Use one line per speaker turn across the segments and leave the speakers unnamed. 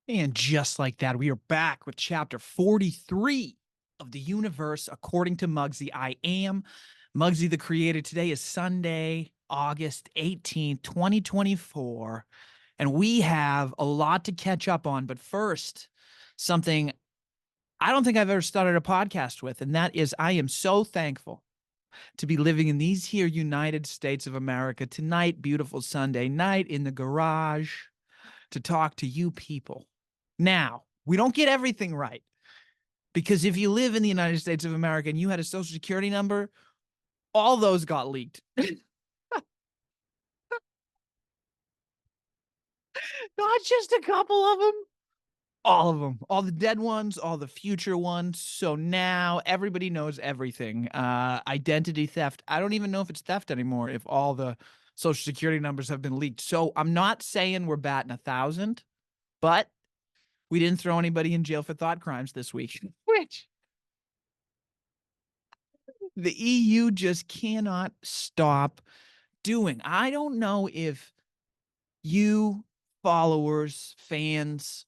And just like that, we are back with chapter 43 of the universe according to Mugsy. I am Mugsy the creator. Today is Sunday, August 18th, 2024. And we have a lot to catch up on. But first, something I don't think I've ever started a podcast with, and that is I am so thankful to be living in these here United States of America tonight, beautiful Sunday night in the garage to talk to you people. Now, we don't get everything right because if you live in the United States of America and you had a social security number, all those got leaked. Not just a couple of them, all of them, all the dead ones, all the future ones. So now everybody knows everything. Identity theft. I don't even know if it's theft anymore if all the social security numbers have been leaked. So I'm not saying we're batting 1,000, but we didn't throw anybody in jail for thought crimes this week, which the EU just cannot stop doing. I don't know if you followers, fans,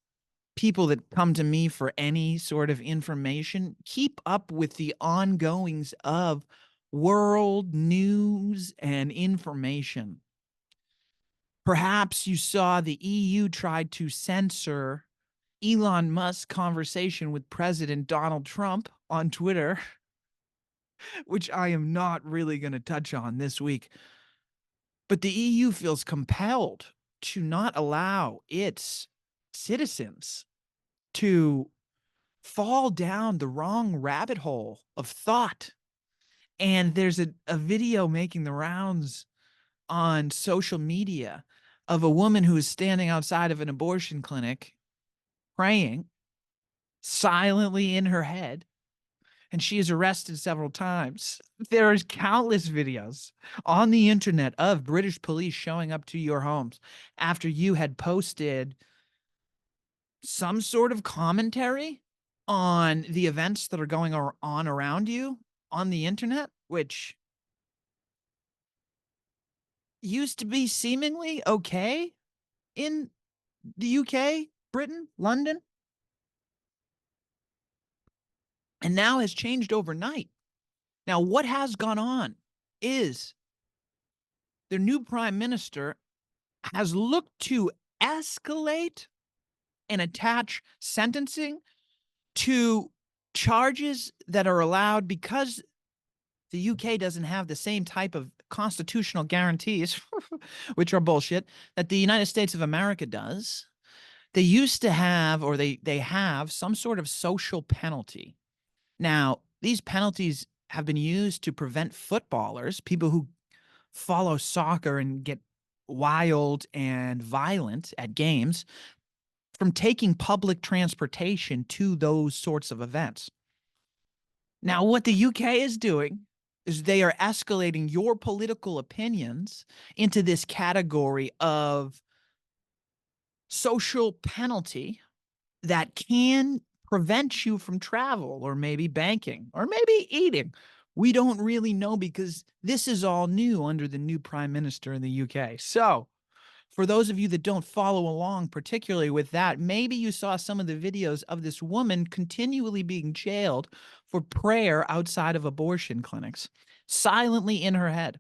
people that come to me for any sort of information keep up with the ongoings of world news and information. Perhaps you saw the EU tried to censor Elon Musk's conversation with President Donald Trump on Twitter, which I am not really going to touch on this week. But the EU feels compelled to not allow its citizens to fall down the wrong rabbit hole of thought. And there's a video making the rounds on social media of a woman who is standing outside of an abortion clinic praying silently in her head, and she is arrested several times. There's countless videos on the internet of British police showing up to your homes after you had posted some sort of commentary on the events that are going on around you on the internet, which used to be seemingly okay in the UK, Britain, London, and now has changed overnight. Now, what has gone on is their new prime minister has looked to escalate and attach sentencing to charges that are allowed because the UK doesn't have the same type of constitutional guarantees, which are bullshit, that the United States of America does. They used to have, or they have some sort of social penalty. Now, these penalties have been used to prevent footballers, people who follow soccer and get wild and violent at games, from taking public transportation to those sorts of events. Now, what the UK is doing is they are escalating your political opinions into this category of social penalty that can prevent you from travel or maybe banking or maybe eating. We don't really know because this is all new under the new prime minister in the UK. So, for those of you that don't follow along, particularly with that, maybe you saw some of the videos of this woman continually being jailed for prayer outside of abortion clinics, silently in her head,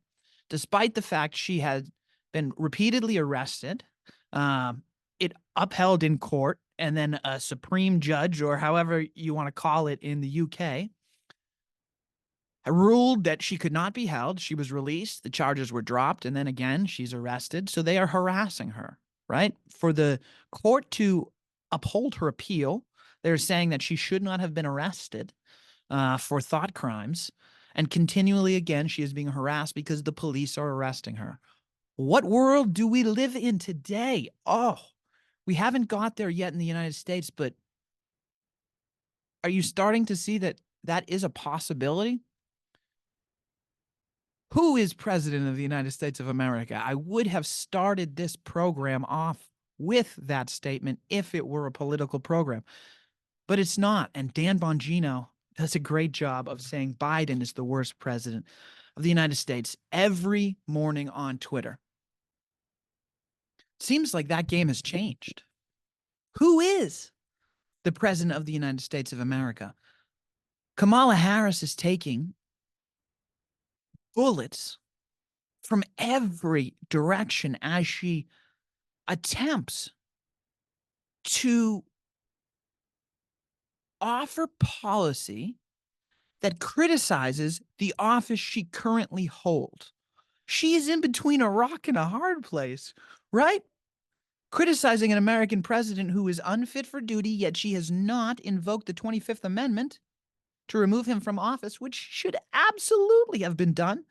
despite the fact she had been repeatedly arrested, it upheld in court, and then a supreme judge, or however you want to call it in the UK, ruled that she could not be held. She was released. The charges were dropped. And then again, she's arrested. So they are harassing her, right? For the court to uphold her appeal, they're saying that she should not have been arrested for thought crimes. And continually, again, she is being harassed because the police are arresting her. What world do we live in today? Oh, we haven't got there yet in the United States, but are you starting to see that that is a possibility? Who is president of the United States of America? I would have started this program off with that statement if it were a political program, but it's not. And Dan Bongino does a great job of saying Biden is the worst president of the United States every morning on Twitter. Seems like that game has changed. Who is the president of the United States of America? Kamala Harris is taking bullets from every direction as she attempts to offer policy that criticizes the office she currently holds. She is in between a rock and a hard place, right? Criticizing an American president who is unfit for duty, yet she has not invoked the 25th Amendment to remove him from office, which should absolutely have been done.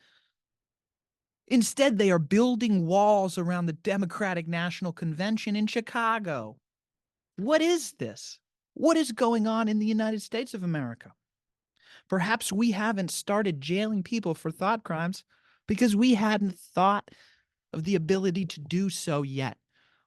Instead, they are building walls around the Democratic National Convention in Chicago. What is this? What is going on in the United States of America? Perhaps we haven't started jailing people for thought crimes because we hadn't thought of the ability to do so yet.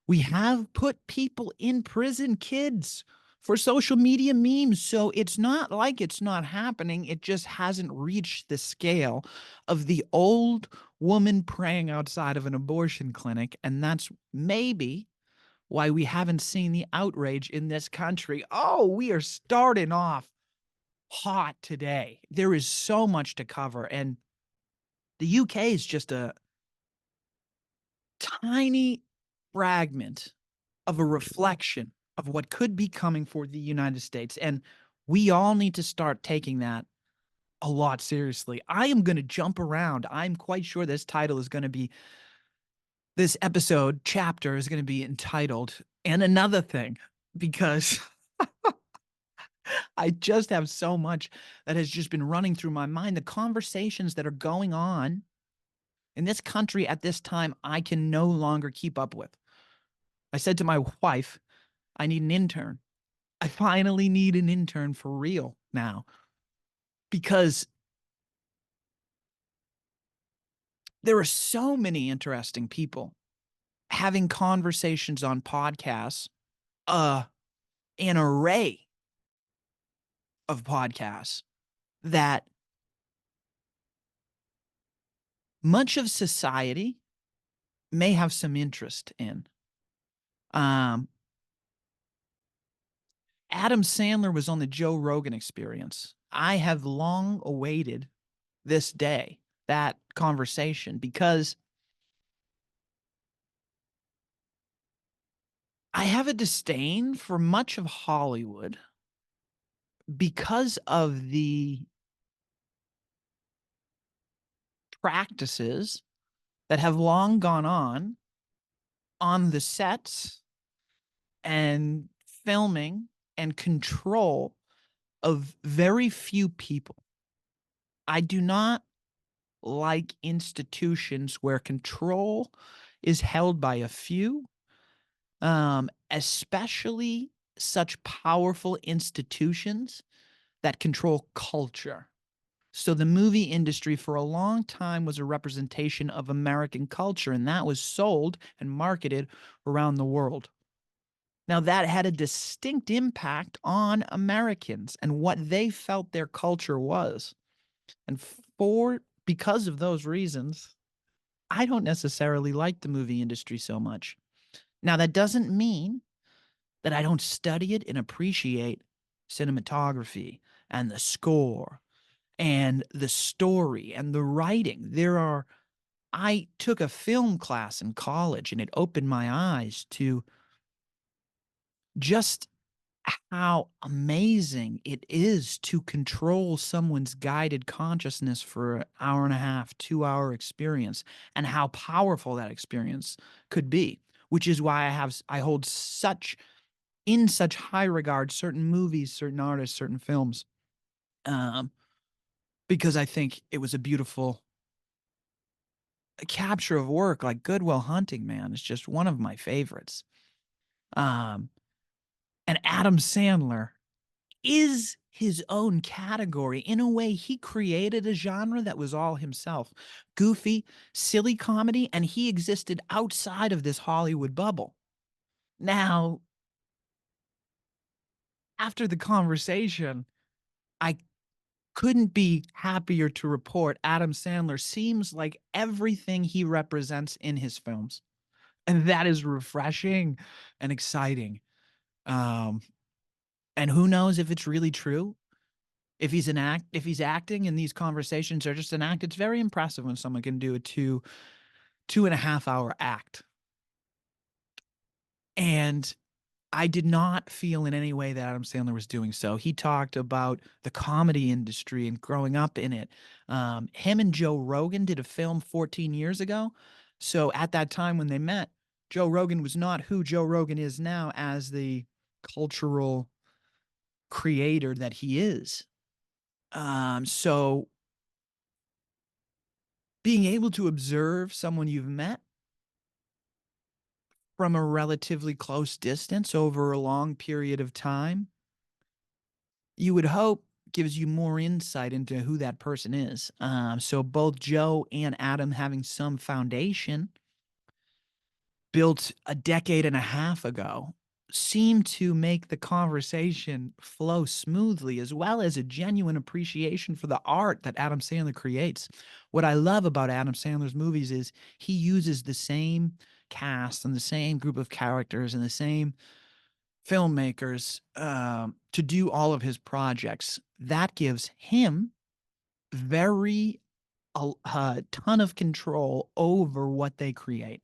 We have put people in prison, kids, for social media memes. So it's not like it's not happening. It just hasn't reached the scale of the old woman praying outside of an abortion clinic. And that's maybe why we haven't seen the outrage in this country. Oh, we are starting off hot today. There is so much to cover. And the UK is just a tiny fragment of a reflection of what could be coming for the United States. And we all need to start taking that a lot seriously. I am going to jump around. I'm quite sure this title is going to be, this episode chapter is going to be entitled "And Another Thing," because I just have so much that has just been running through my mind. The conversations that are going on in this country at this time, I can no longer keep up with. I said to my wife, I need an intern. I finally need an intern for real now, because there are so many interesting people having conversations on podcasts, uh, an array of podcasts that much of society may have some interest in. Um, Adam Sandler was on the Joe Rogan Experience. I have long awaited this day, that conversation, because I have a disdain for much of Hollywood because of the practices that have long gone on the sets and filming and control of very few people. I do not like institutions where control is held by a few, especially such powerful institutions that control culture. So the movie industry for a long time was a representation of American culture, and that was sold and marketed around the world. Now, that had a distinct impact on Americans and what they felt their culture was. And because of those reasons, I don't necessarily like the movie industry so much. Now, that doesn't mean that I don't study it and appreciate cinematography and the score and the story and the writing. I took a film class in college, and it opened my eyes to just how amazing it is to control someone's guided consciousness for an hour and a half, 2 hour experience, and how powerful that experience could be, which is why I hold in such high regard certain movies, certain artists, certain films, um, because I think it was a beautiful capture of work. Like Good Will Hunting, man, is just one of my favorites. Um, and Adam Sandler is his own category. In a way, he created a genre that was all himself. Goofy, silly comedy, and he existed outside of this Hollywood bubble. Now, after the conversation, I couldn't be happier to report Adam Sandler seems like everything he represents in his films. And that is refreshing and exciting. Um, and who knows if it's really true? If he's acting and these conversations are just an act, it's very impressive when someone can do a 2.5 hour act. And I did not feel in any way that Adam Sandler was doing so. He talked about the comedy industry and growing up in it. Him and Joe Rogan did a film 14 years ago. So at that time when they met, Joe Rogan was not who Joe Rogan is now as the cultural creator that he is. So being able to observe someone you've met from a relatively close distance over a long period of time, you would hope gives you more insight into who that person is. So both Joe and Adam having some foundation built a decade and a half ago seem to make the conversation flow smoothly, as well as a genuine appreciation for the art that Adam Sandler creates. What I love about Adam Sandler's movies is he uses the same cast and the same group of characters and the same filmmakers to do all of his projects. That gives him very a ton of control over what they create.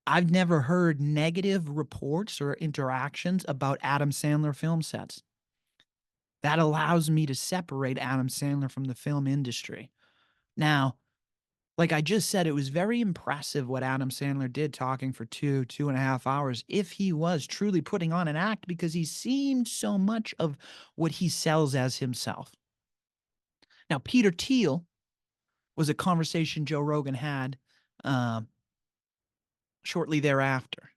I've never heard negative reports or interactions about Adam Sandler film sets. That allows me to separate Adam Sandler from the film industry. Now, like I just said, it was very impressive what Adam Sandler did talking for 2.5 hours, if he was truly putting on an act, because he seemed so much of what he sells as himself. Now, Peter Thiel was a conversation Joe Rogan had um, shortly thereafter.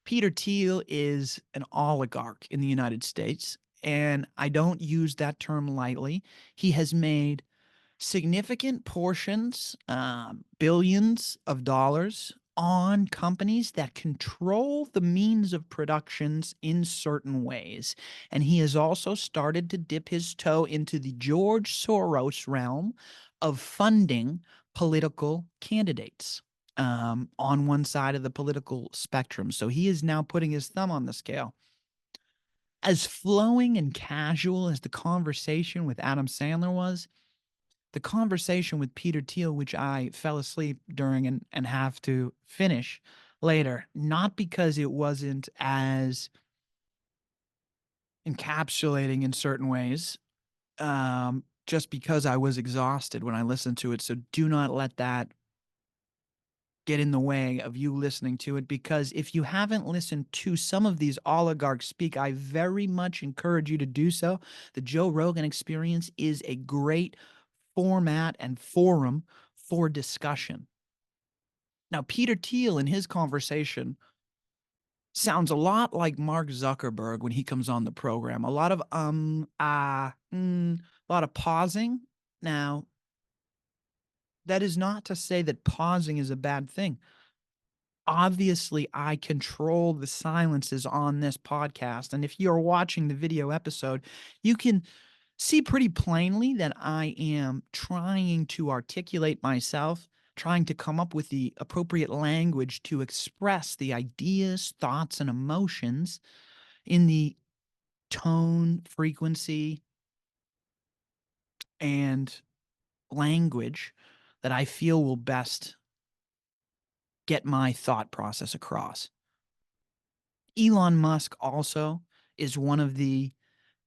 Peter Thiel is an oligarch in the United States, and I don't use that term lightly. He has made significant portions, billions of dollars on companies that control the means of productions in certain ways. And he has also started to dip his toe into the George Soros realm of funding political candidates on one side of the political spectrum. So he is now putting his thumb on the scale. As flowing and casual as the conversation with Adam Sandler was, the conversation with Peter Thiel, which I fell asleep during and have to finish later, not because it wasn't as encapsulating in certain ways, just because I was exhausted when I listened to it. So do not let that get in the way of you listening to it, because if you haven't listened to some of these oligarchs speak, I very much encourage you to do so. The Joe Rogan Experience is a great format and forum for discussion. Now, Peter Thiel in his conversation sounds a lot like Mark Zuckerberg when he comes on the program. A lot of a lot of pausing. Now, that is not to say that pausing is a bad thing. Obviously, I control the silences on this podcast, and if you're watching the video episode, you can see pretty plainly that I am trying to articulate myself, trying to come up with the appropriate language to express the ideas, thoughts, and emotions in the tone, frequency, and language that I feel will best get my thought process across. Elon Musk also is one of the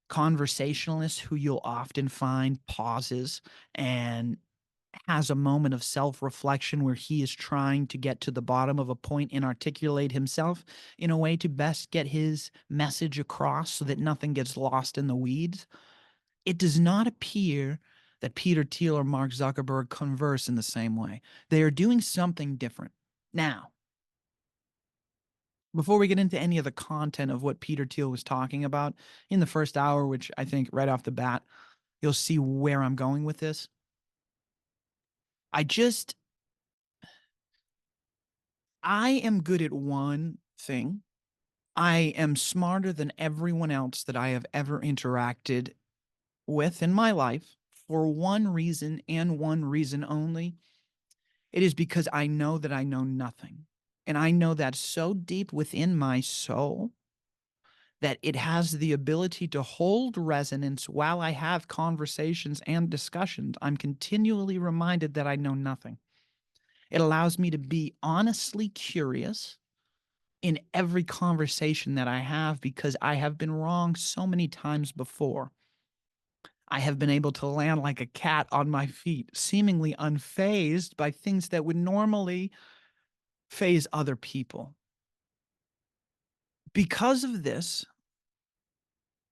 conversationalists who you'll often find pauses and has a moment of self-reflection where he is trying to get to the bottom of a point and articulate himself in a way to best get his message across so that nothing gets lost in the weeds. It does not appear that Peter Thiel or Mark Zuckerberg converse in the same way. They are doing something different. Now, before we get into any of the content of what Peter Thiel was talking about in the first hour, which I think right off the bat, you'll see where I'm going with this. I just I am good at one thing. I am smarter than everyone else that I have ever interacted with in my life for one reason and one reason only. It is because I know that I know nothing. And I know that so deep within my soul that it has the ability to hold resonance while I have conversations and discussions. I'm continually reminded that I know nothing. It allows me to be honestly curious in every conversation that I have because I have been wrong so many times before. I have been able to land like a cat on my feet, seemingly unfazed by things that would normally faze other people. Because of this,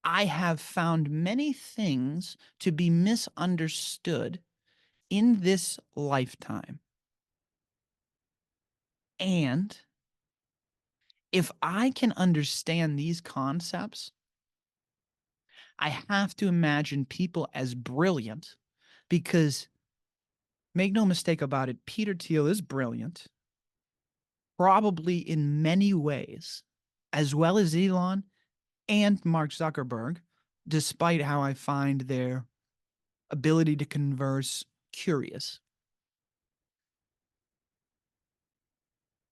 I have found many things to be misunderstood in this lifetime. And if I can understand these concepts, I have to imagine people as brilliant because make no mistake about it, Peter Thiel is brilliant, probably in many ways, as well as Elon and Mark Zuckerberg, despite how I find their ability to converse curious.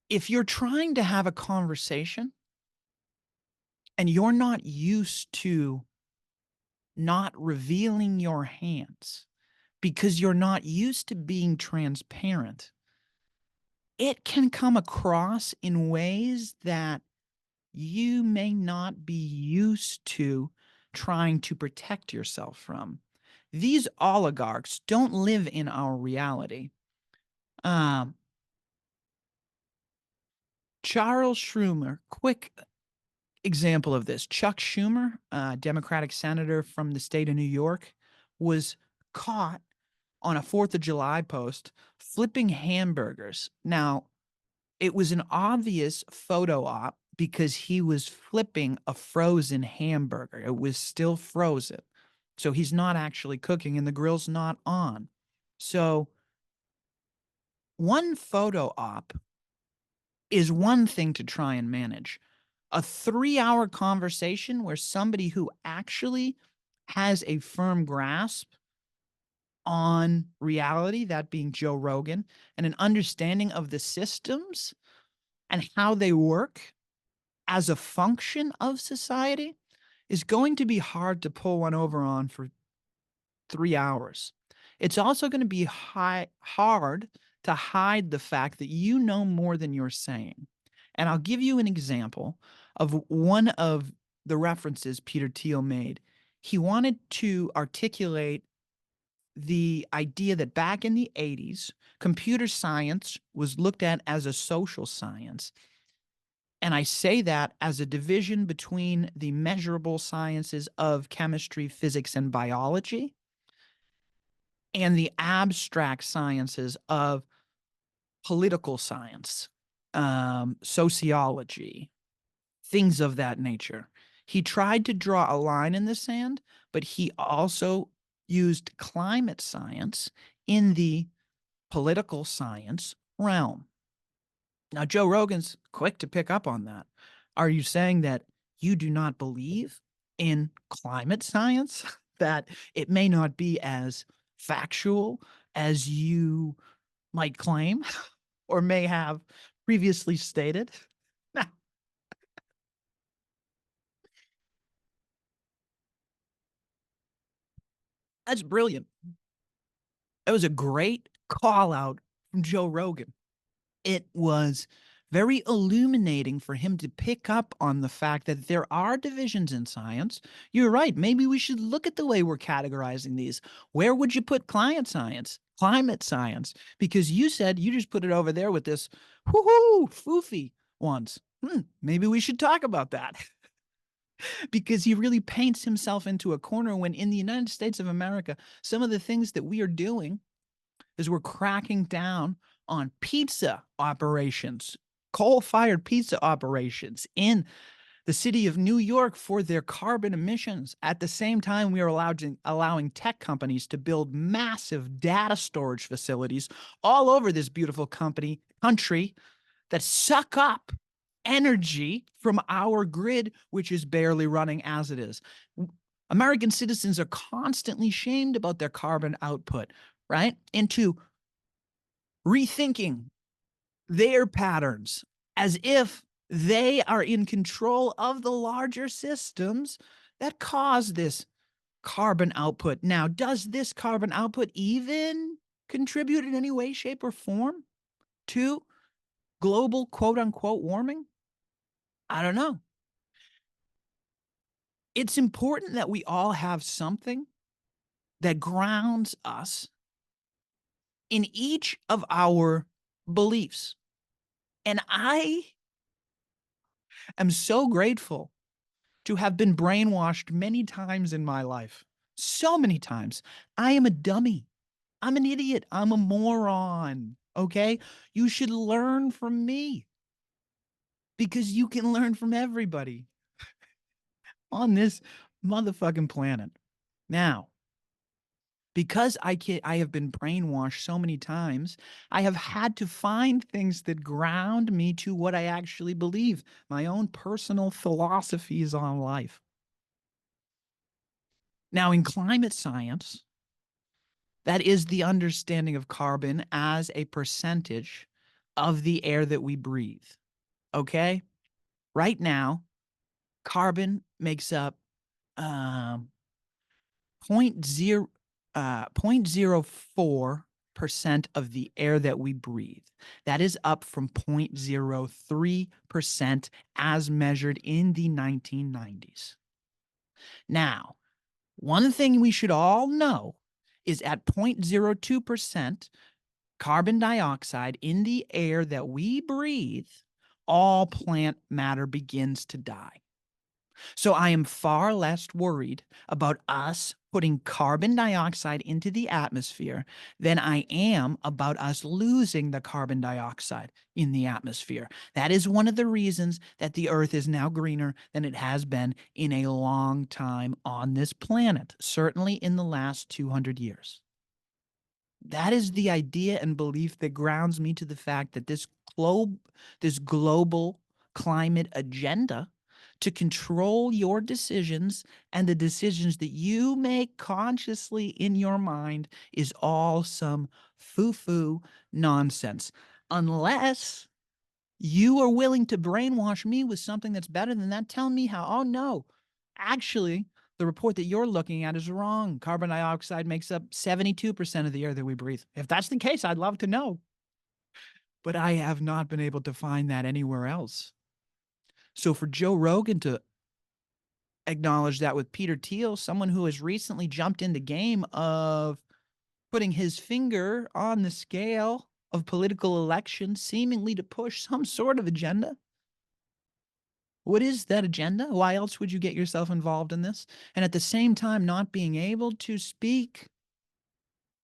If you're trying to have a conversation and you're not used to not revealing your hands because you're not used to being transparent, it can come across in ways that you may not be used to trying to protect yourself from. These oligarchs don't live in our reality. Um, Charles Schumer, quick example of this. Chuck Schumer, Democratic senator from the state of New York, was caught on a 4th of July post flipping hamburgers. Now, it was an obvious photo op because he was flipping a frozen hamburger. It was still frozen. So he's not actually cooking and the grill's not on. So one photo op is one thing to try and manage. A 3-hour conversation where somebody who actually has a firm grasp on reality, that being Joe Rogan, and an understanding of the systems and how they work as a function of society is going to be hard to pull one over on for 3 hours. It's also going to be hard to hide the fact that you know more than you're saying. And I'll give you an example of one of the references Peter Thiel made. He wanted to articulate the idea that back in the 80s, computer science was looked at as a social science. And I say that as a division between the measurable sciences of chemistry, physics, and biology, and the abstract sciences of political science, sociology, things of that nature. He tried to draw a line in the sand, but he also used climate science in the political science realm. Now, Joe Rogan's quick to pick up on that. Are you saying that you do not believe in climate science? That it may not be as factual as you might claim or may have previously stated? That's brilliant. That was a great call out from Joe Rogan. It was very illuminating for him to pick up on the fact that there are divisions in science. You're right. Maybe we should look at the way we're categorizing these. Where would you put client science, climate science? Because you said you just put it over there with this whoo-hoo, foofy ones. Maybe we should talk about that. Because he really paints himself into a corner when in the United States of America, some of the things that we are doing is we're cracking down on pizza operations, coal-fired pizza operations in the city of New York for their carbon emissions. At the same time, we are allowing tech companies to build massive data storage facilities all over this beautiful country that suck up energy from our grid, which is barely running as it is. American citizens are constantly shamed about their carbon output, right? Into rethinking their patterns as if They are in control of the larger systems that cause this carbon output. Now, does this carbon output even contribute in any way, shape, or form to global quote unquote warming? I don't know. It's important that we all have something that grounds us in each of our beliefs. And I am so grateful to have been brainwashed many times in my life. So many times. I am a dummy. I'm an idiot. I'm a moron. Okay? You should learn from me because you can learn from everybody on this motherfucking planet. Now, because I have been brainwashed so many times, I have had to find things that ground me to what I actually believe, my own personal philosophies on life. Now, in climate science, that is the understanding of carbon as a percentage of the air that we breathe. Okay? Right now, carbon makes up um, 0.0, 0.04% of the air that we breathe. That is up from 0.03% as measured in the 1990s. Now, one thing we should all know is at 0.02% carbon dioxide in the air that we breathe, all plant matter begins to die. So I am far less worried about us putting carbon dioxide into the atmosphere than I am about us losing the carbon dioxide in the atmosphere. That is one of the reasons that the earth is now greener than it has been in a long time on this planet, certainly in the last 200 years. That is the idea and belief that grounds me to the fact that this global climate agenda to control your decisions and the decisions that you make consciously in your mind is all some foo-foo nonsense. Unless you are willing to brainwash me with something that's better than that, tell me how, oh no, actually, the report that you're looking at is wrong. Carbon dioxide makes up 72% of the air that we breathe. If that's the case, I'd love to know. But I have not been able to find that anywhere else. So for Joe Rogan to acknowledge that with Peter Thiel, someone who has recently jumped in the game of putting his finger on the scale of political elections, seemingly to push some sort of agenda. What is that agenda? Why else would you get yourself involved in this? And at the same time, not being able to speak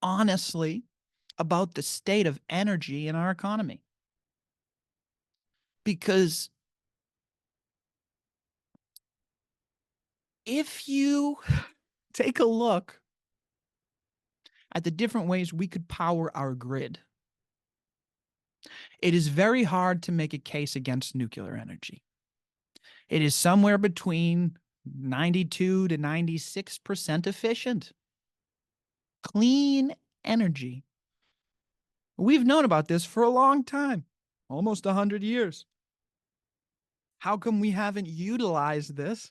honestly about the state of energy in our economy. Because if you take a look at the different ways we could power our grid, it is very hard to make a case against nuclear energy. It is somewhere between 92 to 96% efficient. Clean energy. We've known about this for a long time, almost 100 years. How come we haven't utilized this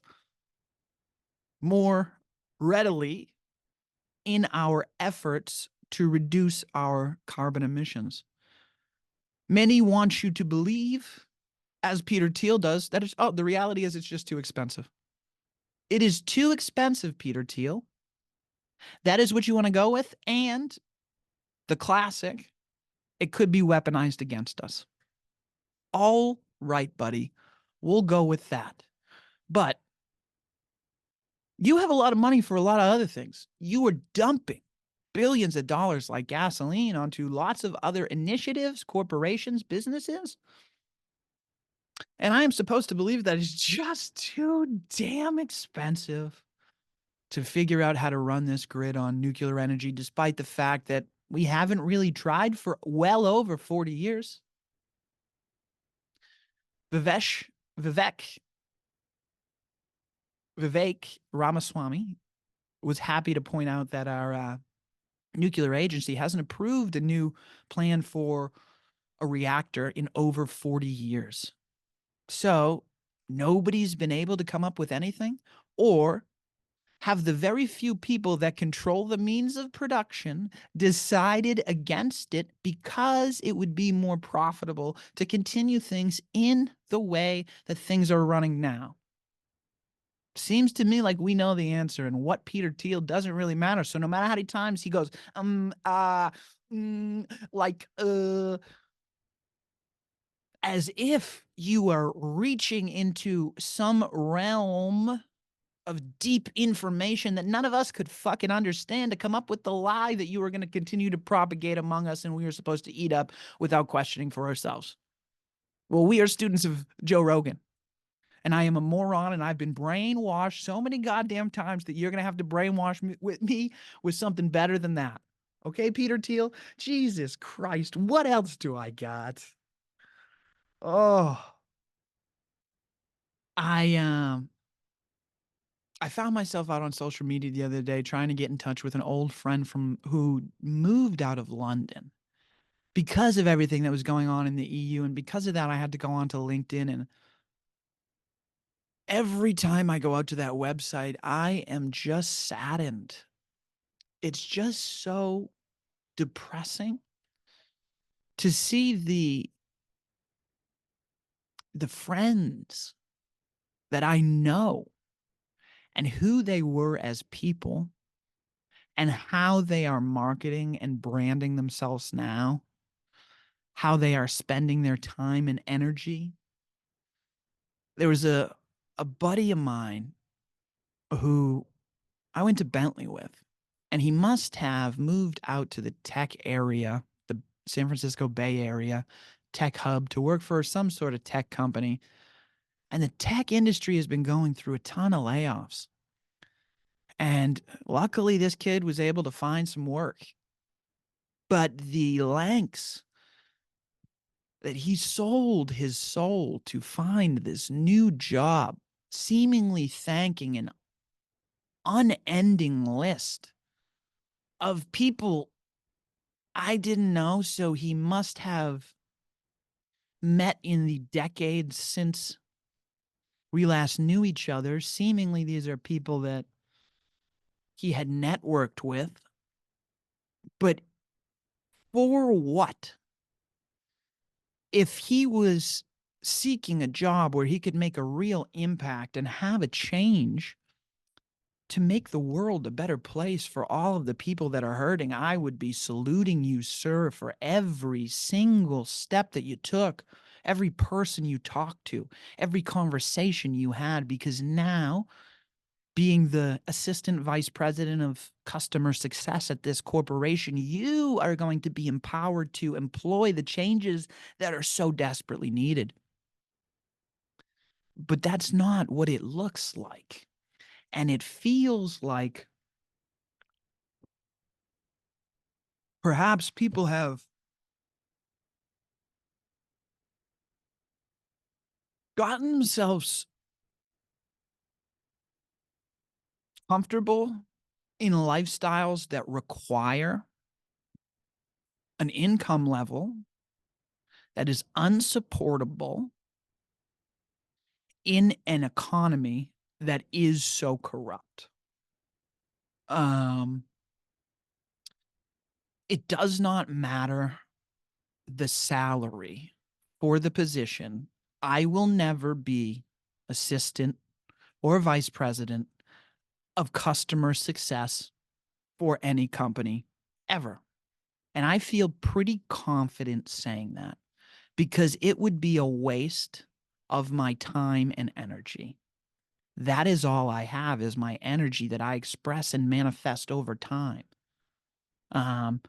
more readily in our efforts to reduce our carbon emissions? Many want you to believe, as Peter Thiel does, that it's, oh, the reality is it's just too expensive. It is too expensive, Peter Thiel. That is what you want to go with. And the classic, it could be weaponized against us. All right, buddy. We'll go with that. But you have a lot of money for a lot of other things. You are dumping billions of dollars like gasoline onto lots of other initiatives, corporations, businesses. And I am supposed to believe that it's just too damn expensive to figure out how to run this grid on nuclear energy, despite the fact that we haven't really tried for well over 40 years. Vivek Vivek Ramaswamy was happy to point out that our nuclear agency hasn't approved a new plan for a reactor in over 40 years. So nobody's been able to come up with anything, or have the very few people that control the means of production decided against it because it would be more profitable to continue things in the way that things are running now. Seems to me like we know the answer, and what Peter Thiel doesn't really matter. So no matter how many times he goes, like, as if you are reaching into some realm of deep information that none of us could fucking understand to come up with the lie that you were going to continue to propagate among us and we were supposed to eat up without questioning for ourselves. Well, we are students of Joe Rogan, and I am a moron, and I've been brainwashed so many goddamn times that you're going to have to brainwash me with something better than that. Okay, Peter Thiel? Jesus Christ, what else do I got? Oh, I I found myself out on social media the other day trying to get in touch with an old friend from who moved out of London because of everything that was going on in the EU. And because of that, I had to go onto LinkedIn. And every time I go out to that website, I am just saddened. It's just so depressing to see the friends that I know and who they were as people and how they are marketing and branding themselves now, how they are spending their time and energy. There was a buddy of mine who I went to Bentley with, and he must have moved out to the tech area, the San Francisco Bay Area tech hub, to work for some sort of tech company. And the tech industry has been going through a ton of layoffs. And luckily, this kid was able to find some work. But the lengths that he sold his soul to find this new job, seemingly thanking an unending list of people I didn't know. So he must have met in the decades since we last knew each other. Seemingly, these are people that he had networked with. But for what? If he was seeking a job where he could make a real impact and have a change to make the world a better place for all of the people that are hurting, I would be saluting you, sir, for every single step that you took, every person you talked to, every conversation you had, because now, being the assistant vice president of customer success at this corporation, you are going to be empowered to employ the changes that are so desperately needed. But that's not what it looks like. And it feels like perhaps people have gotten themselves comfortable in lifestyles that require an income level that is unsupportable in an economy that is so corrupt. Um, it does not matter the salary for the position. I will never be assistant or vice president of customer success for any company ever. And I feel pretty confident saying that because it would be a waste of my time and energy. That is all I have, is my energy that I express and manifest over time. Um,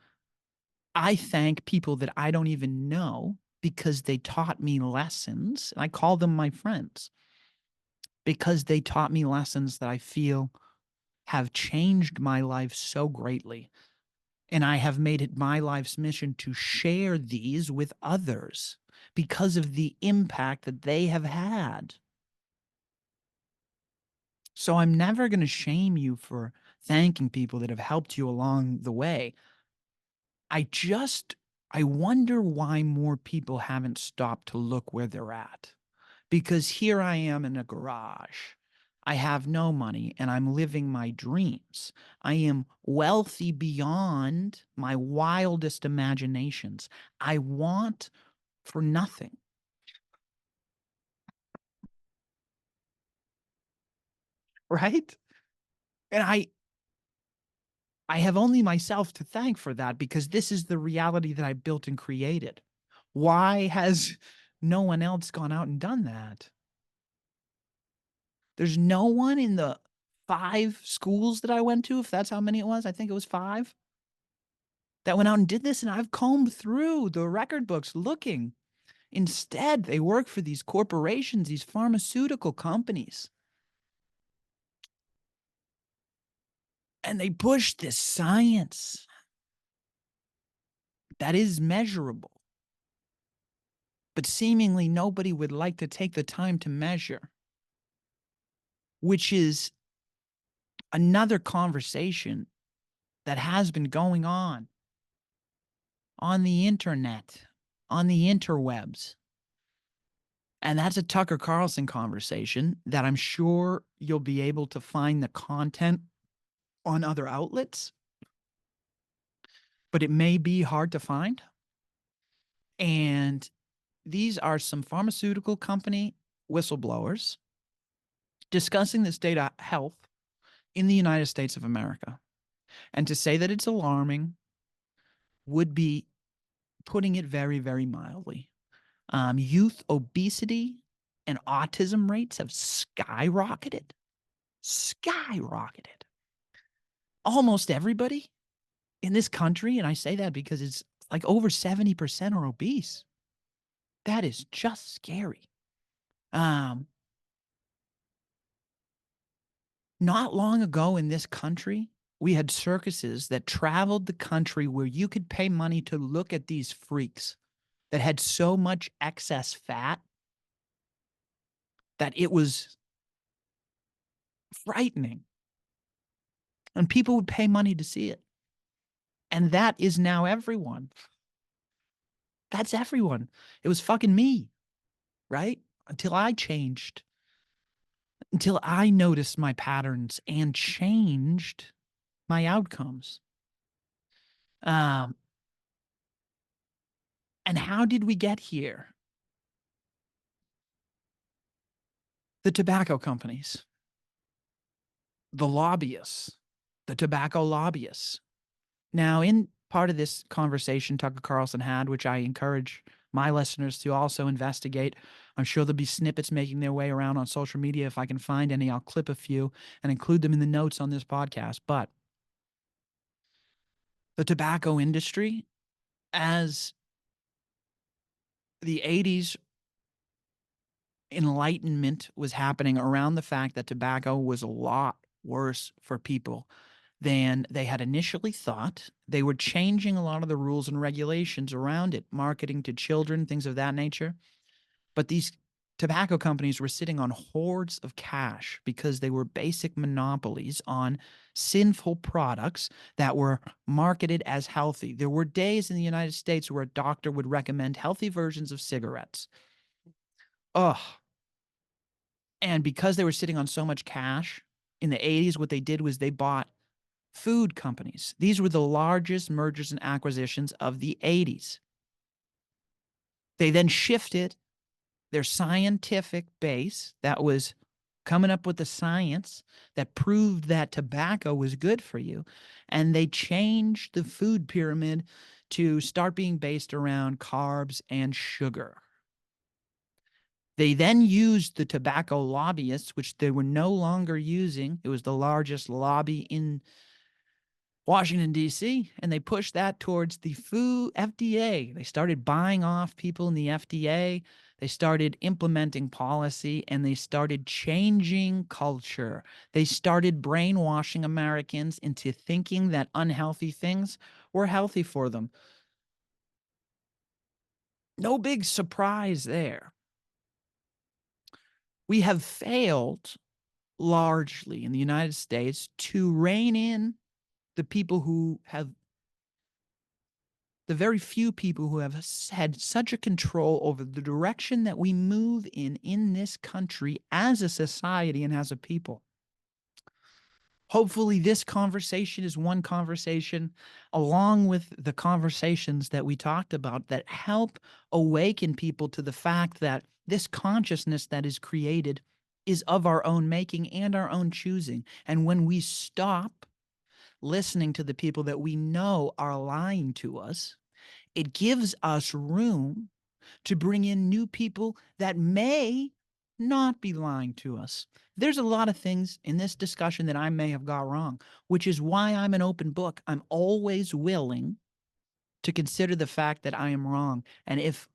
I thank people that I don't even know because they taught me lessons. I call them my friends because they taught me lessons that I feel have changed my life so greatly. And I have made it my life's mission to share these with others because of the impact that they have had. So I'm never going to shame you for thanking people that have helped you along the way. I just, I wonder why more people haven't stopped to look where they're at. because here I am in a garage. I have no money and I'm living my dreams. I am wealthy beyond my wildest imaginations. I want for nothing, right? And I have only myself to thank for that because this is the reality that I built and created. Why has no one else gone out and done that? There's no one in the 5 schools that I went to, if that's how many it was. I think it was 5 that went out and did this. And I've combed through the record books looking. Instead, they work for these corporations, these pharmaceutical companies. And they push this science that is measurable, but seemingly nobody would like to take the time to measure, which is another conversation that has been going on the internet, on the interwebs. And that's a Tucker Carlson conversation that I'm sure you'll be able to find the content on other outlets, but it may be hard to find. And these are some pharmaceutical company whistleblowers discussing the state of health in the United States of America. And to say that it's alarming would be putting it very, very mildly. Youth obesity and autism rates have skyrocketed. Skyrocketed. Almost everybody in this country, and I say that because it's like over 70% are obese. That is just scary. Not long ago in this country, we had circuses that traveled the country where you could pay money to look at these freaks that had so much excess fat that it was frightening. And people would pay money to see it. And that is now everyone. That's everyone. It was fucking me, right? Until I changed, until I noticed my patterns and changed my outcomes. Um, and how did we get here? The tobacco companies, the lobbyists, the tobacco lobbyists. Now, in part of this conversation Tucker Carlson had, which I encourage my listeners to also investigate, I'm sure there'll be snippets making their way around on social media. If I can find any, I'll clip a few and include them in the notes on this podcast. But the tobacco industry, as the 80s enlightenment was happening around the fact that tobacco was a lot worse for people than they had initially thought. They were changing a lot of the rules and regulations around it, marketing to children, things of that nature. But these tobacco companies were sitting on hordes of cash because they were basic monopolies on sinful products that were marketed as healthy. There were days in the United States where a doctor would recommend healthy versions of cigarettes. Ugh. And because they were sitting on so much cash in the 80s, what they did was they bought food companies. These were the largest mergers and acquisitions of the 80s. They then shifted their scientific base that was coming up with the science that proved that tobacco was good for you. And they changed the food pyramid to start being based around carbs and sugar. They then used the tobacco lobbyists, which they were no longer using. It was the largest lobby in Washington, D.C., and they pushed that towards the food FDA. They started buying off people in the FDA. They started implementing policy, and they started changing culture. They started brainwashing Americans into thinking that unhealthy things were healthy for them. No big surprise there. We have failed largely in the United States to rein in the people who have the very few people who have had such a control over the direction that we move in this country as a society and as a people. Hopefully, this conversation is one conversation, along with the conversations that we talked about, that help awaken people to the fact that this consciousness that is created is of our own making and our own choosing. And when we stop listening to the people that we know are lying to us, it gives us room to bring in new people that may not be lying to us. There's a lot of things in this discussion that I may have got wrong, which is why I'm an open book. I'm always willing to consider the fact that I am wrong. And if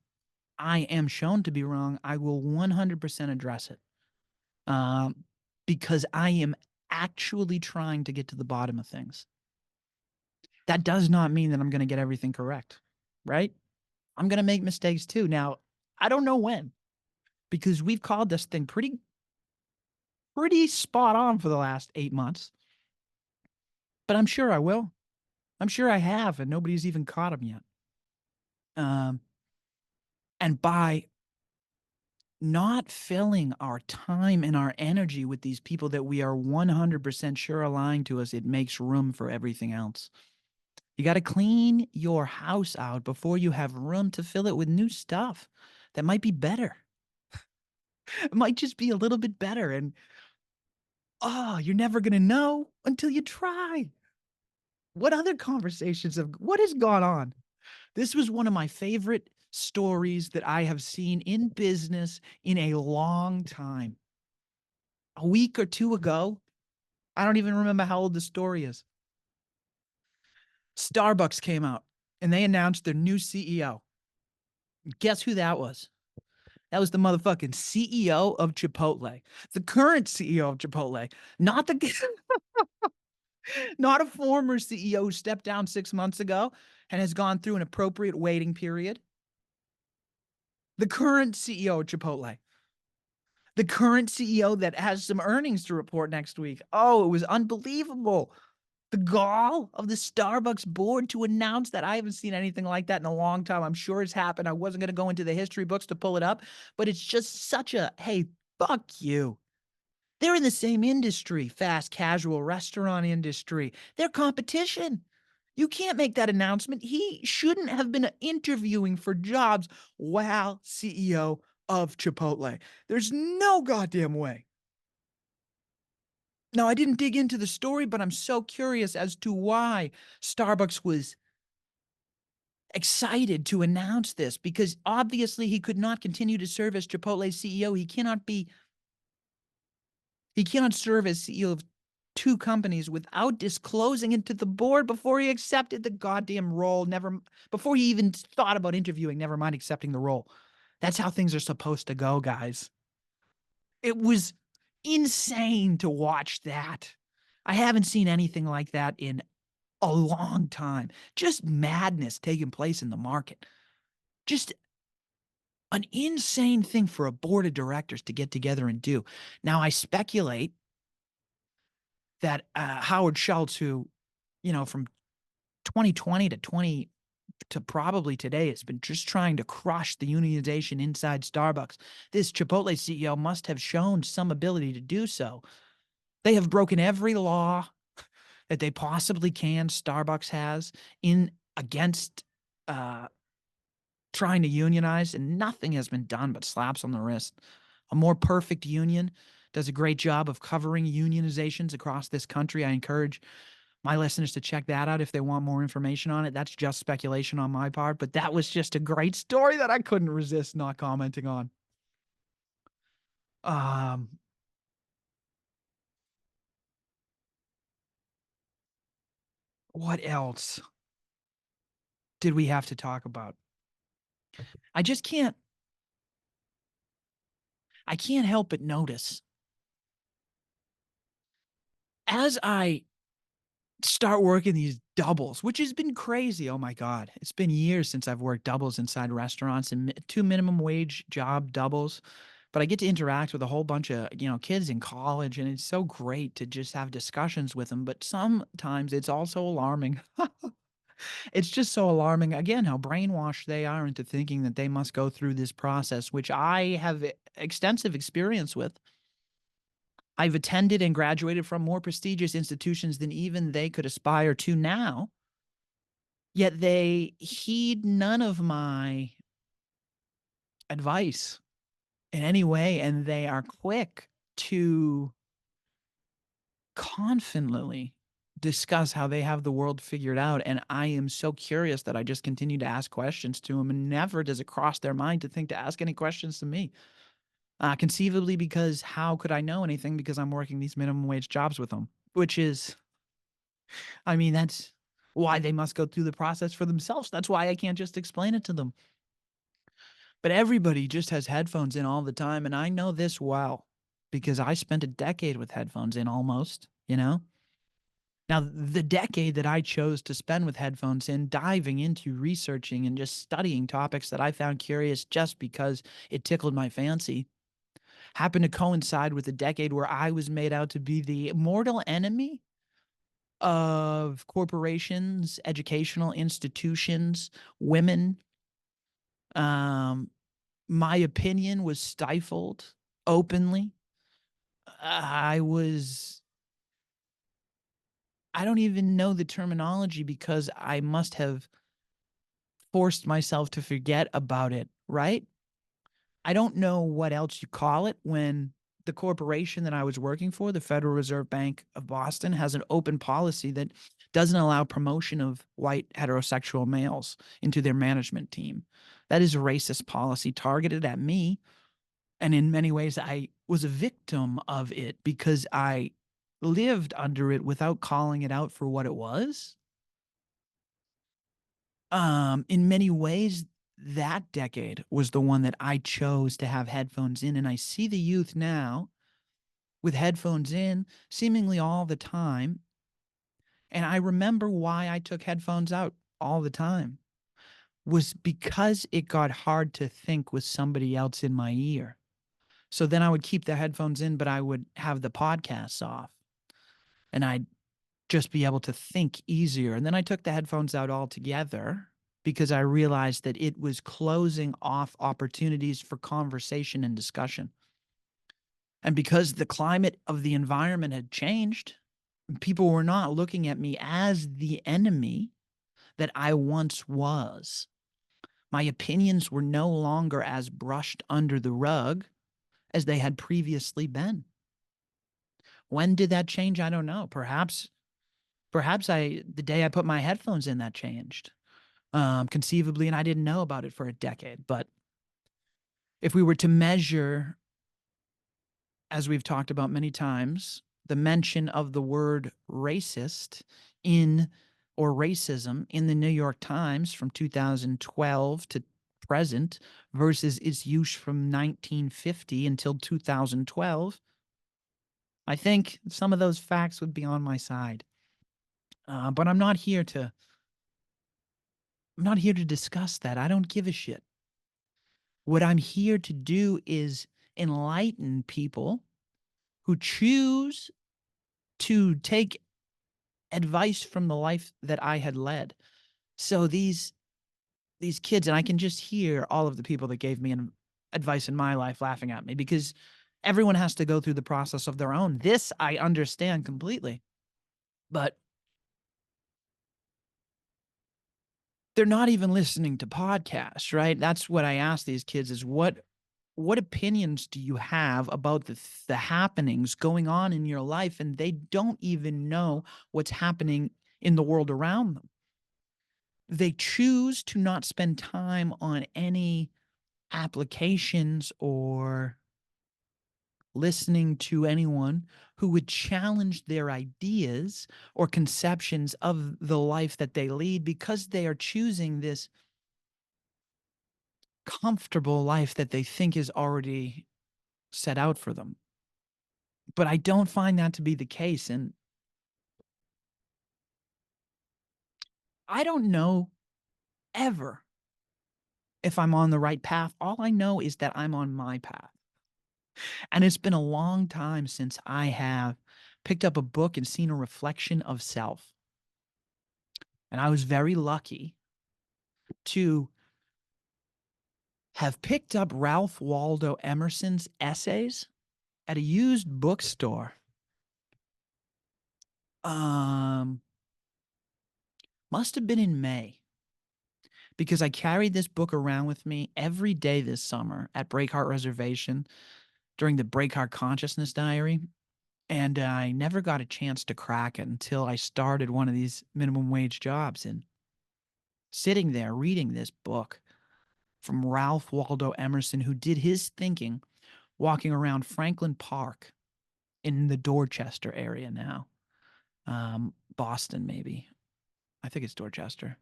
I am shown to be wrong, I will 100% address it, because I am actually trying to get to the bottom of things. That does not mean that I'm going to get everything correct, right? I'm going to make mistakes too. Now, I don't know when, because we've called this thing pretty spot on for the last 8 months. But I'm sure I will. I'm sure I have, and nobody's even caught him yet. And by not filling our time and our energy with these people that we are 100% sure are lying to us, it makes room for everything else. You got to clean your house out before you have room to fill it with new stuff that might be better. It might just be a little bit better. And you're never going to know until you try. What other what has gone on? This was one of my favorite stories that I have seen in business in a long time. A week or two ago, I don't even remember how old the story is. Starbucks came out and they announced their new CEO. Guess who that was? That was the motherfucking CEO of Chipotle, the current CEO of Chipotle, not the not a former CEO who stepped down 6 months ago and has gone through an appropriate waiting period. The current CEO of Chipotle, the current CEO that has some earnings to report next week. Oh, it was unbelievable. The gall of the Starbucks board to announce that. I haven't seen anything like that in a long time. I'm sure it's happened. I wasn't going to go into the history books to pull it up, but it's just such a, hey, fuck you. They're in the same industry, fast casual restaurant industry. They're competition. You can't make that announcement. He shouldn't have been interviewing for jobs while CEO of Chipotle. There's no goddamn way. Now, I didn't dig into the story, but I'm so curious as to why Starbucks was excited to announce this, because obviously he could not continue to serve as Chipotle's CEO. He cannot serve as CEO of two companies without disclosing it to the board before he accepted the goddamn role, before he even thought about interviewing, never mind accepting the role. That's how things are supposed to go, guys. It was insane to watch that. I haven't seen anything like that in a long time. Just madness taking place in the market. Just an insane thing for a board of directors to get together and do. Now, I speculate that Howard Schultz, who, from 2020 to probably today, has been just trying to crush the unionization inside Starbucks. This Chipotle CEO must have shown some ability to do so. They have broken every law that they possibly can, Starbucks has, in against trying to unionize, and nothing has been done but slaps on the wrist. A more perfect union does a great job of covering unionizations across this country. I encourage my listeners to check that out if they want more information on it. That's just speculation on my part, but that was just a great story that I couldn't resist not commenting on. What else did we have to talk about? I just can't help but notice as I start working these doubles, which has been crazy. Oh my God. It's been years since I've worked doubles inside restaurants, and two minimum wage job doubles. But I get to interact with a whole bunch of, kids in college, and it's so great to just have discussions with them. But sometimes it's also alarming It's just so alarming, again, how brainwashed they are into thinking that they must go through this process, which I have extensive experience with. I've attended and graduated from more prestigious institutions than even they could aspire to now, yet they heed none of my advice in any way, and they are quick to confidently discuss how they have the world figured out, and I am so curious that I just continue to ask questions to them, and never does it cross their mind to think to ask any questions to me. Conceivably, because how could I know anything, because I'm working these minimum wage jobs with them, which is, I mean, that's why they must go through the process for themselves. That's why I can't just explain it to them. But everybody just has headphones in all the time, and I know this well because I spent a decade with headphones in almost, you know? Now, the decade that I chose to spend with headphones in, diving into researching and just studying topics that I found curious just because it tickled my fancy, happened to coincide with a decade where I was made out to be the mortal enemy of corporations, educational institutions, women. Um, my opinion was stifled openly. I was, I don't even know the terminology because I must have forced myself to forget about it, right? I don't know what else you call it when the corporation that I was working for, the Federal Reserve Bank of Boston, has an open policy that doesn't allow promotion of white heterosexual males into their management team. That is a racist policy targeted at me. And in many ways, I was a victim of it because I lived under it without calling it out for what it was. In many ways, that decade was the one that I chose to have headphones in. And I see the youth now with headphones in seemingly all the time. And I remember why I took headphones out all the time was because it got hard to think with somebody else in my ear. So then I would keep the headphones in, but I would have the podcasts off and I'd just be able to think easier. And then I took the headphones out altogether because I realized that it was closing off opportunities for conversation and discussion. And because the climate of the environment had changed, people were not looking at me as the enemy that I once was. My opinions were no longer as brushed under the rug as they had previously been. When did that change? I don't know. Perhaps the day I put my headphones in, that changed. Conceivably, and I didn't know about it for a decade. But if we were to measure, as we've talked about many times, the mention of the word racist in or racism in the New York Times from 2012 to present versus its use from 1950 until 2012, I think some of those facts would be on my side. But I'm not here to discuss that. I don't give a shit. What I'm here to do is enlighten people who choose to take advice from the life that I had led. So these kids, and I can just hear all of the people that gave me advice in my life laughing at me because everyone has to go through the process of their own. This I understand completely, but they're not even listening to podcasts, right? That's what I ask these kids is what opinions do you have about the happenings going on in your life? And they don't even know what's happening in the world around them. They choose to not spend time on any applications or listening to anyone who would challenge their ideas or conceptions of the life that they lead because they are choosing this comfortable life that they think is already set out for them. But I don't find that to be the case. And I don't know ever if I'm on the right path. All I know is that I'm on my path. And it's been a long time since I have picked up a book and seen a reflection of self. And I was very lucky to have picked up Ralph Waldo Emerson's essays at a used bookstore. Um, must have been in May because I carried this book around with me every day this summer at Breakheart Reservation during the Breakheart Consciousness Diary. And I never got a chance to crack it until I started one of these minimum wage jobs. And sitting there reading this book from Ralph Waldo Emerson, who did his thinking walking around Franklin Park in the Dorchester area now, Boston, maybe. I think it's Dorchester.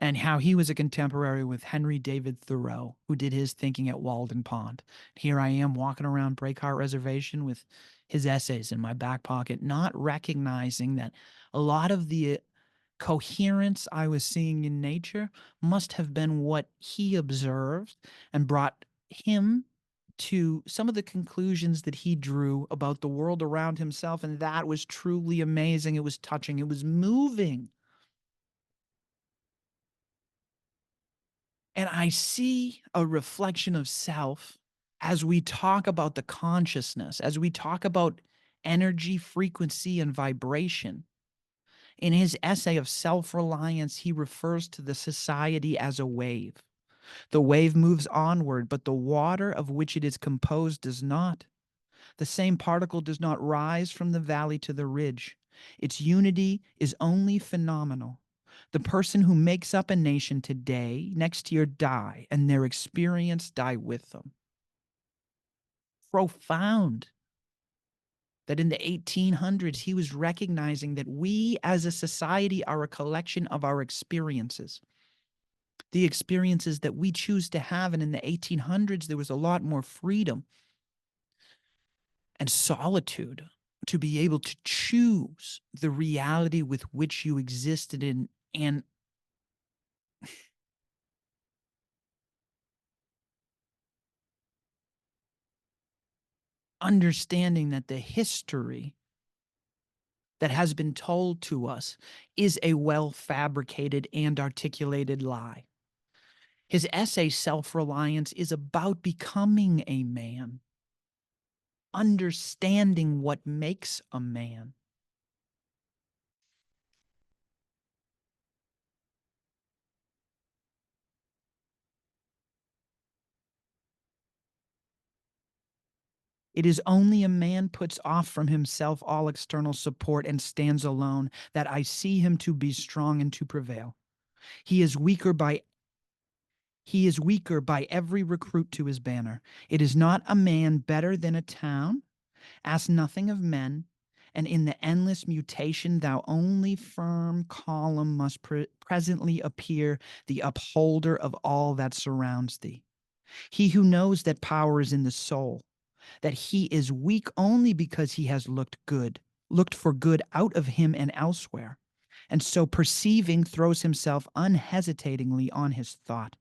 And how he was a contemporary with Henry David Thoreau, who did his thinking at Walden Pond. Here I am walking around Breakheart Reservation with his essays in my back pocket, not recognizing that a lot of the coherence I was seeing in nature must have been what he observed and brought him to some of the conclusions that he drew about the world around himself. And that was truly amazing. It was touching, it was moving. And I see a reflection of self as we talk about the consciousness, as we talk about energy, frequency, and vibration. In his essay of self reliance, he refers to the society as a wave. The wave moves onward, but the water of which it is composed does not. The same particle does not rise from the valley to the ridge. Its unity is only phenomenal. The person who makes up a nation today, next year die, and their experience die with them. Profound that in the 1800s, he was recognizing that we as a society are a collection of our experiences, the experiences that we choose to have. And in the 1800s, there was a lot more freedom and solitude to be able to choose the reality with which you existed in. And understanding that the history that has been told to us is a well fabricated and articulated lie. His essay, Self Reliance, is about becoming a man, understanding what makes a man. It is only a man puts off from himself all external support and stands alone that I see him to be strong and to prevail. He is weaker by every recruit to his banner. It is not a man better than a town. Ask nothing of men, and in the endless mutation, thou only firm column must presently appear, the upholder of all that surrounds thee. He who knows that power is in the soul, that he is weak only because he has looked for good out of him and elsewhere, and so perceiving throws himself unhesitatingly on his thought,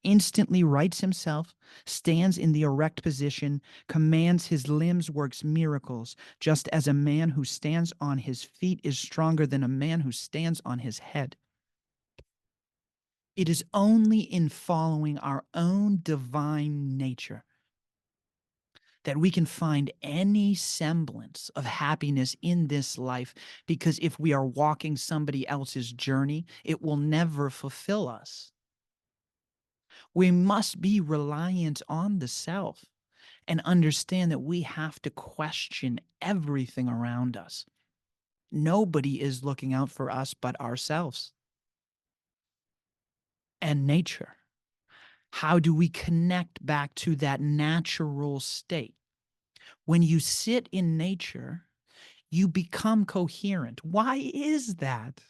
instantly rights himself, stands in the erect position, commands his limbs, works miracles, just as a man who stands on his feet is stronger than a man who stands on his head. It is only in following our own divine nature that we can find any semblance of happiness in this life, because if we are walking somebody else's journey, it will never fulfill us. We must be reliant on the self and understand that we have to question everything around us. Nobody is looking out for us but ourselves and nature. How do we connect back to that natural state? When you sit in nature, you become coherent. Why is that?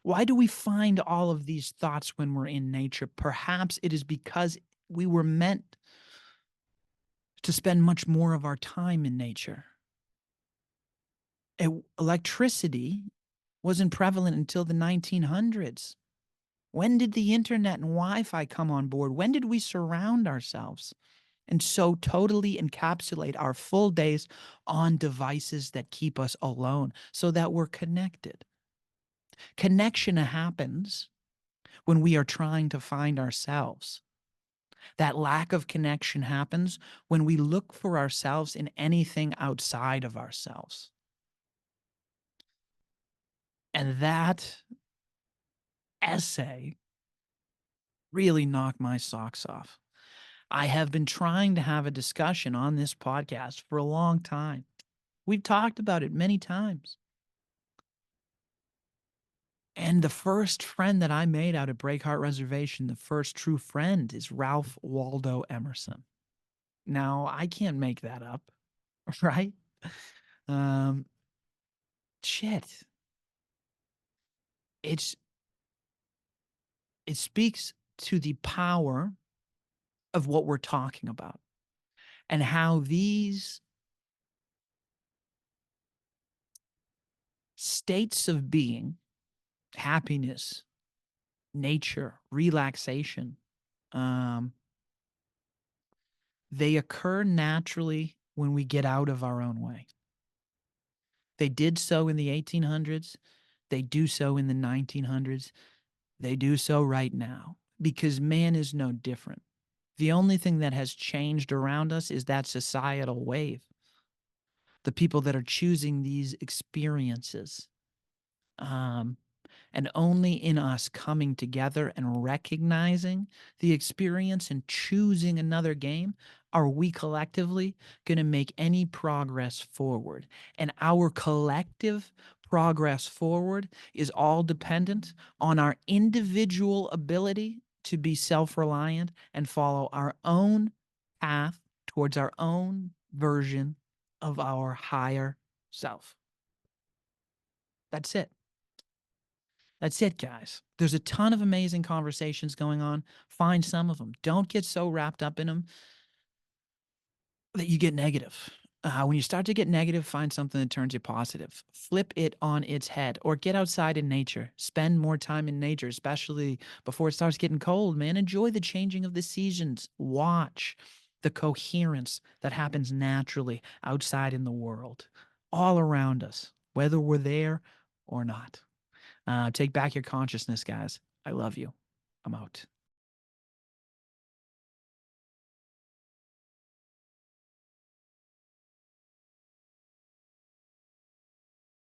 Why do we find all of these thoughts when we're in nature? Perhaps it is because we were meant to spend much more of our time in nature. Electricity wasn't prevalent until the 1900s. When did the internet and Wi-Fi come on board? When did we surround ourselves and so totally encapsulate our full days on devices that keep us alone so that we're connected? Connection happens when we are trying to find ourselves. That lack of connection happens when we look for ourselves in anything outside of ourselves. And that essay really knocked my socks off. I have been trying to have a discussion on this podcast for a long time. We've talked about it many times. And the first friend that I made out of Breakheart Reservation, the first true friend, is Ralph Waldo Emerson. Now, I can't make that up, right? Um, shit. It's it speaks to the power of what we're talking about and how these states of being, happiness, nature, relaxation, um, they occur naturally when we get out of our own way. They did so in the 1800s. They do so in the 1900s. They do so right now because man is no different. The only thing that has changed around us is that societal wave. The people that are choosing these experiences. Um, and only in us coming together and recognizing the experience and choosing another game are we collectively going to make any progress forward. And our collective progress forward is all dependent on our individual ability to be self-reliant and follow our own path towards our own version of our higher self. That's it. That's it, guys. There's a ton of amazing conversations going on. Find some of them. Don't get so wrapped up in them that you get negative. When you start to get negative, find something that turns you positive. Flip it on its head or get outside in nature. Spend more time in nature, especially before it starts getting cold, man. Enjoy the changing of the seasons. Watch the coherence that happens naturally outside in the world, all around us, whether we're there or not. Take back your consciousness, guys. I love you. I'm out.